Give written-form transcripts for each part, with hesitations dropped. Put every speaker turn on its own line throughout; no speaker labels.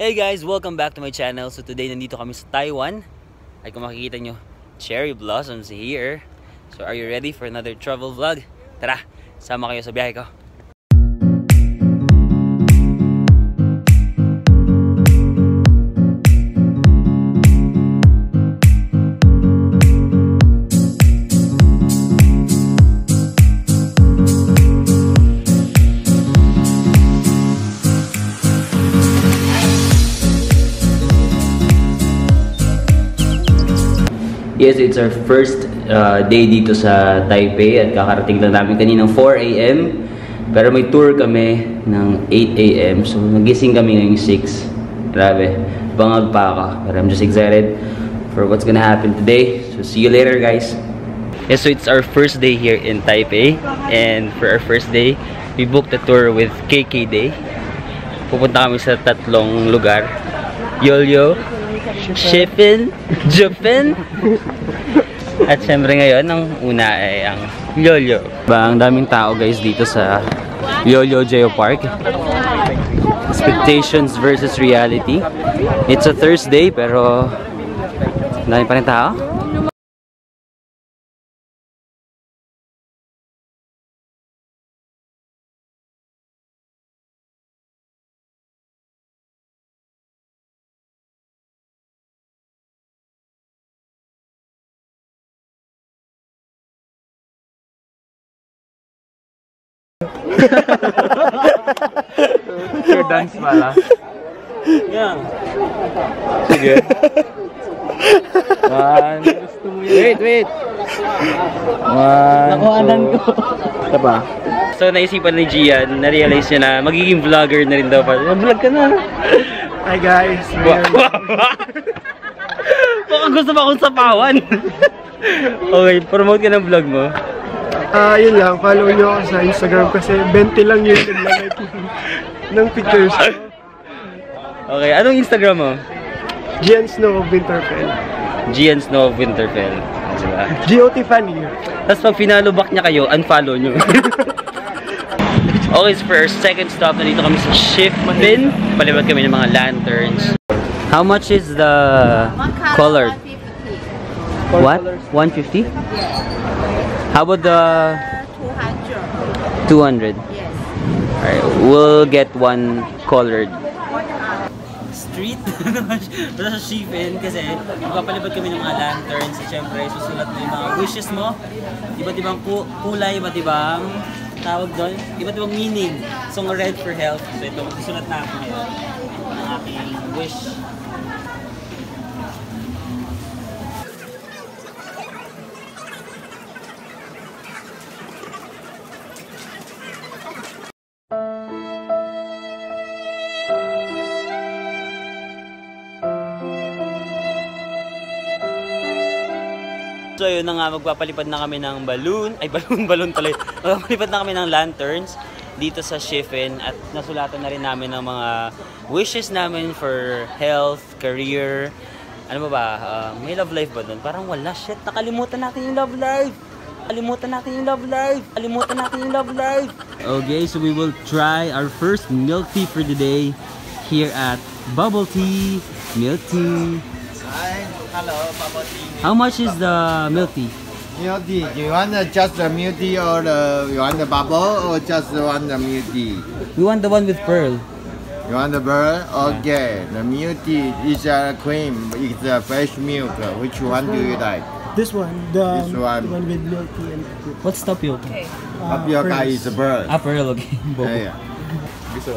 Hey guys, welcome back to my channel. So today nandito kami sa Taiwan. Ay kung makikita nyo, cherry blossoms here. So are you ready for another travel vlog? Tara, sama kayo sa biyahe ko. Yes, it's our first day dito sa Taipei at kakarating lang namin kaninang 4 AM. Pero may tour kami ng 8 AM. So nagising kami ngayong 6. Grabe, bangag pa ako. But I'm just excited for what's gonna happen today. So see you later guys. Yes, so it's our first day here in Taipei. And for our first day, we booked a tour with KK Day. Pupunta kami sa tatlong lugar. Yolyo, Shifen, Jufen, at syempre ngayon, ang una ay ang Yolyo. Ang daming tao guys dito sa Yolyo Geopark. Expectations versus reality. It's a Thursday pero dami pa rin tao.
Your dance pala.
Yeah.
Sige. One. Wait. One.
Nakuhanan ko.
Ito pa.
So naisipan ni Gian, na-realize niya na magiging vlogger na rin daw pa. Vlog ka na.
Hi guys.
Baka gusto pa akong sapawan. Okay, promote ka ng vlog mo.
Yun lang, follow nyo ako sa Instagram kasi 20 lang yun like ng pictures.
Okay, anong Instagram mo?
Gian Snow of Winterfell.
Gian Snow of Winterfell. Diba?
GOT fan here.
Tapos pag finalo back niya kayo, unfollow nyo. Okay, so for our second stop, nandito kami sa Shifen. Palibad kami ng mga lanterns. How much is the color?
150.
What? 150? How about the 200?
Yes.
Alright, we'll get one colored. Street? Basta sa Shifen kasi magpapalibad kami ng mga lanterns at syempre susulat mo yung mga wishes mo. Iba't ibang kulay, iba't ibang tawag doon, iba't ibang meaning. So red for health. So ito, magsusulat na ako ngayon ang aking wish. So yun na nga, magpapalipad na kami ng balloon. Ay, balloon pala. Magpapalipad na kami ng lanterns dito sa Shifen. At nasulatan na rin namin ng mga wishes namin for health, career. Ano ba? May love life ba doon? Parang wala. Shit, nakalimutan natin yung love life. Okay, so we will try our first milk tea for the day here at Bubble Tea Milk Tea.
Hi, hello, bubble tea.
How much is the milk tea?
Milk tea. You want just the milk tea or you want the bubble or just want the milk tea?
We want the one with pearl.
You want the bird? Okay. The milk tea is a cream. It's a fresh milk. Which one do you like?
This one, the
This one.
one with milk tea and
What's tapioca?
Tapioca is a bird.
Pearl, okay.
Yeah.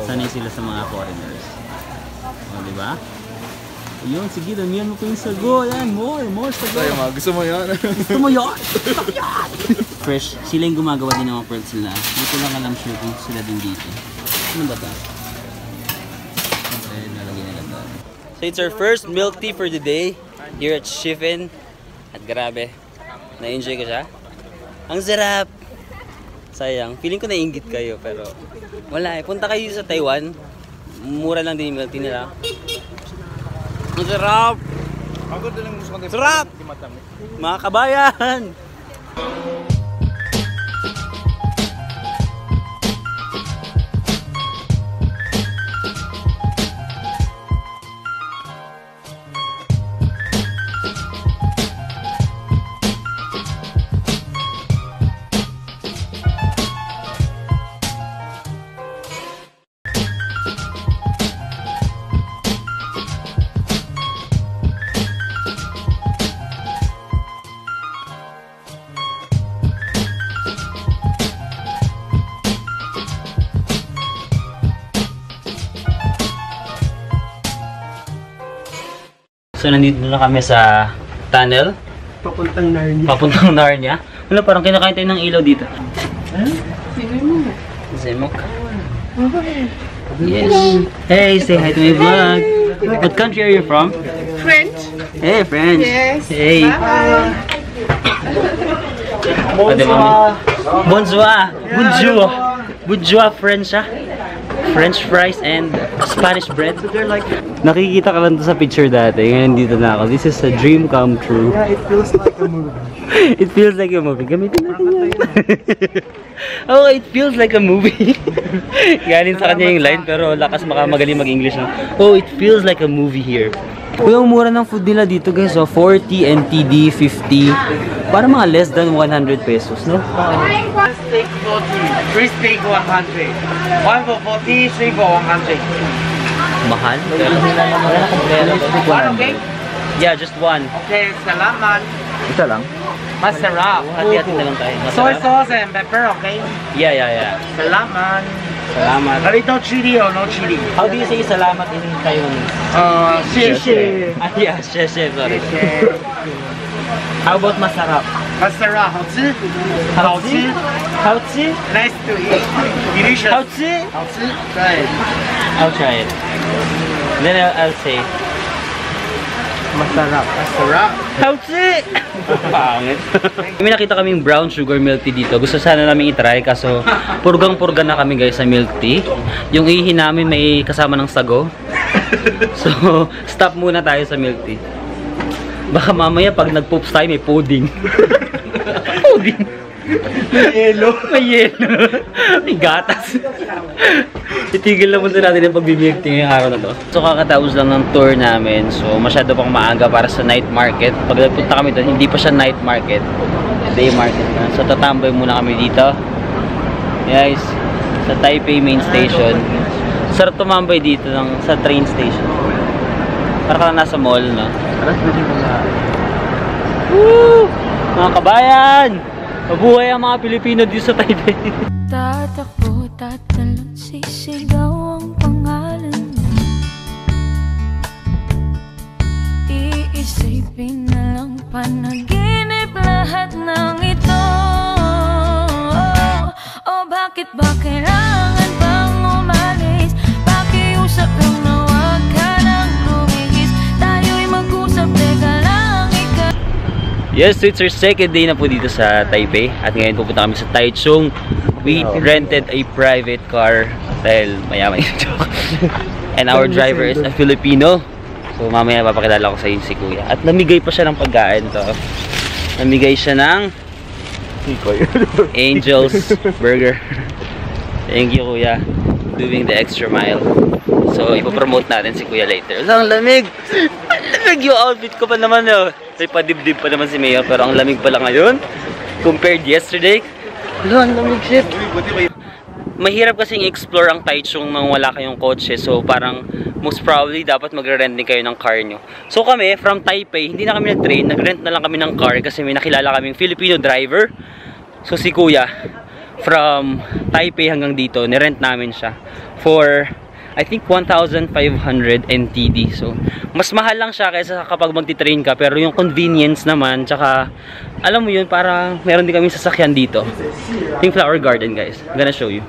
Sanay sila sa mga foreigners. O, diba? Yun, sige, damihan mo ko yung sago. Yan, more sago.
Gusto mo yan?
Gusto mo yun? Fresh. Sila yung gumagawa din ng mga pearls nila. Hindi ko lang alam sure kung sila din dito. Ano ba ito? Okay, nalagay nila ito. So it's our first milk tea for the day here at Shifen. At grabe, na-enjoy ko siya. Ang sarap! Sayang, feeling ko naiinggit kayo pero wala eh. Punta kayo sa Taiwan, mura lang din yung milk tea nila. Ang sarap! Sarap! Mga kabayan! So, nandito na kami sa tunnel.
Papuntang Narnia.
Papuntang Narnia. Wala, parang kinakain tayo ng ilaw dito. Zemok. Yes. Hey, say hi to my vlog. What country are you from?
French.
Hey, French.
Yes.
Hey. Bonjour. Bonjour. Bonjour. Bonjour, French, ah. French fries and Spanish bread. So they're like... Nakikita ka lang to sa picture dati. Ngayon dito na ako. This is a dream come true.
Yeah, it feels like a movie.
It feels like a movie. Gamitin natin yan. Oh, it feels like a movie. Galing sa kanya yung line pero lakas magaling mag-English na. Oh, it feels like a movie here. Uy, ang mura ng food nila dito guys. So, 40 NTD, 50. Para mga less than 100 pesos, no?
Steak 40, free steak 100. 1 for 40, 3 for 100.
Mahal? Pero wala na kumplero.
One, okay?
Yeah, just one.
Okay, salaman.
Isa lang?
Masarap.
Hati-hati na lang tayo.
Soy
Masarap.
sauce and pepper, okay?
Yeah.
Salaman.
Salamat.
A little chili or no chili?
How do you say salamat in Taiwanese?
谢谢.
Ah, yeah, sheshe, sorry.
How about masarap? Masarap, 好吃? 好吃?
好吃?
Nice to eat. Delicious.
好吃?
好吃? Try it.
I'll try it. Then I'll say,
Masarap. Masarap.
好吃! Pangit. May nakita kaming brown sugar milk tea dito. Gusto sana namin itry kaso purgang-purga na kami guys sa milk tea. Yung ihi namin may kasama ng sago. So, stop muna tayo sa milk tea. Baka mamaya pag nag-poops tayo may pudding. Pudding. May yelo. May yelo. May gatas. Itigil na muna natin yung pagbibigay ngayong araw na to. So kakatapos lang ng tour namin. So masyado pang maaga para sa night market. Pag nagpunta kami doon, hindi pa siya night market. Day market na. So tatambay muna kami dito. Guys, sa Taipei main station. Sarap tumambay dito sa train station. Para ka lang nasa mall, no? Woo! Mga kabayan! Mabuhay ang mga Pilipino dito sa Taipei.
Tatakbo, tatalon, sisigaw ang pangalan mo. Iisipin na lang panaginip lahat ng ito. Oh, bakit ba kailangan pang umalis? Pakiusap lang na wag ka nang lumihis. Tayo'y mag-usap, teka lang ikaw.
Yes, so it's our second day na po dito sa Taipei. At ngayon pupunta kami sa Taichung. We rented a private car dahil mayaman yung joke. And our driver is a Filipino. So mamaya papakilala ko sa inyo si Kuya. At namigay pa siya ng pagkain to. Namigay siya ng Angel's Burger. Thank you Kuya. Doing the extra mile. So ipopromote natin si Kuya later. Ang lamig! Ang lamig yung outfit ko pa naman. May padibdib pa naman si Mayor. Pero ang lamig pala ngayon. Compared yesterday. Wala, ang lamig shit. Mahirap kasing explore ang Taichung nang wala kayong kotse. So parang most probably dapat magre-rent din kayo ng car nyo. So kami from Taipei, hindi na kami nag-train. Nag-rent na lang kami ng car kasi may nakilala kaming Filipino driver. So si Kuya from Taipei hanggang dito, nirent namin siya for I think 1,500 NTD. So mas mahal lang siya kaysa kapag magti-train ka. Pero yung convenience naman, tsaka alam mo yun, para meron din kami sasakyan dito. Yung flower garden guys. I'm gonna show you.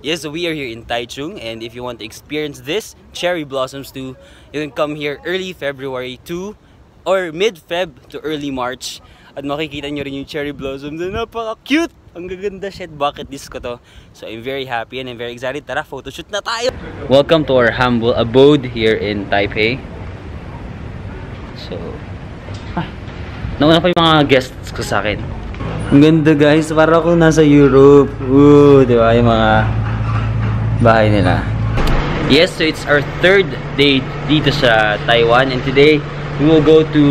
Yes, so we are here in Taichung, and if you want to experience this cherry blossoms too, you can come here early February to or mid-Feb to early March. At makikita nyo rin yung cherry blossoms na napaka-cute! Ang gaganda, shit, bucket list ko to. So I'm very happy and I'm very excited. Tara, photoshoot na tayo! Welcome to our humble abode here in Taipei. So, nauna pa yung mga guests ko sa akin. Ang ganda guys, para ako nasa Europe. Di ba? Yung mga bahay nila. Yes, so it's our third day dito sa Taiwan, and today we will go to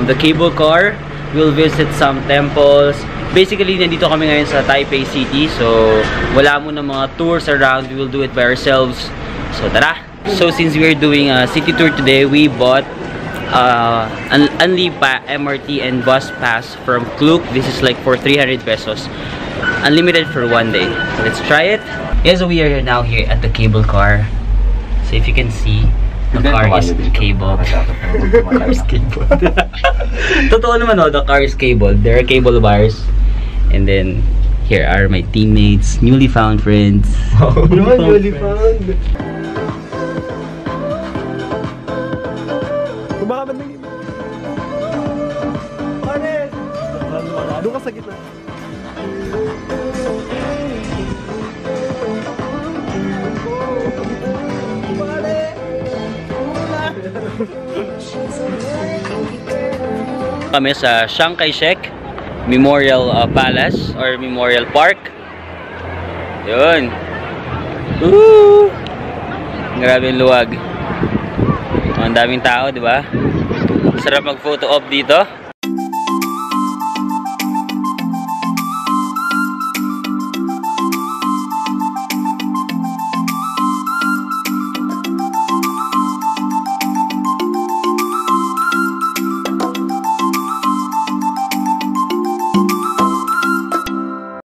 the cable car. We'll visit some temples. Basically, nandito kami ngayon sa Taipei City, so wala muna mga tours around. We will do it by ourselves. So tara! So since we're doing a city tour today, we bought Unli MRT and bus pass from Klook. This is like for 300 pesos. Unlimited for 1 day. Let's try it. Yes, so we are now here at the cable car. So if you can see, the car is cabled. The car is cabled. Totoo naman, no? The car is cabled. There are cable wires. And then, here are my teammates, newly found friends.
Newly found. Kumakaban na yun. Pare! Doon ka sa gitna.
Kami sa Chiang Kai-shek Memorial Palace or Memorial Park. Yun. Woo! Grabe yung luwag. Ang daming tao, di ba? Sarap mag-photo op dito.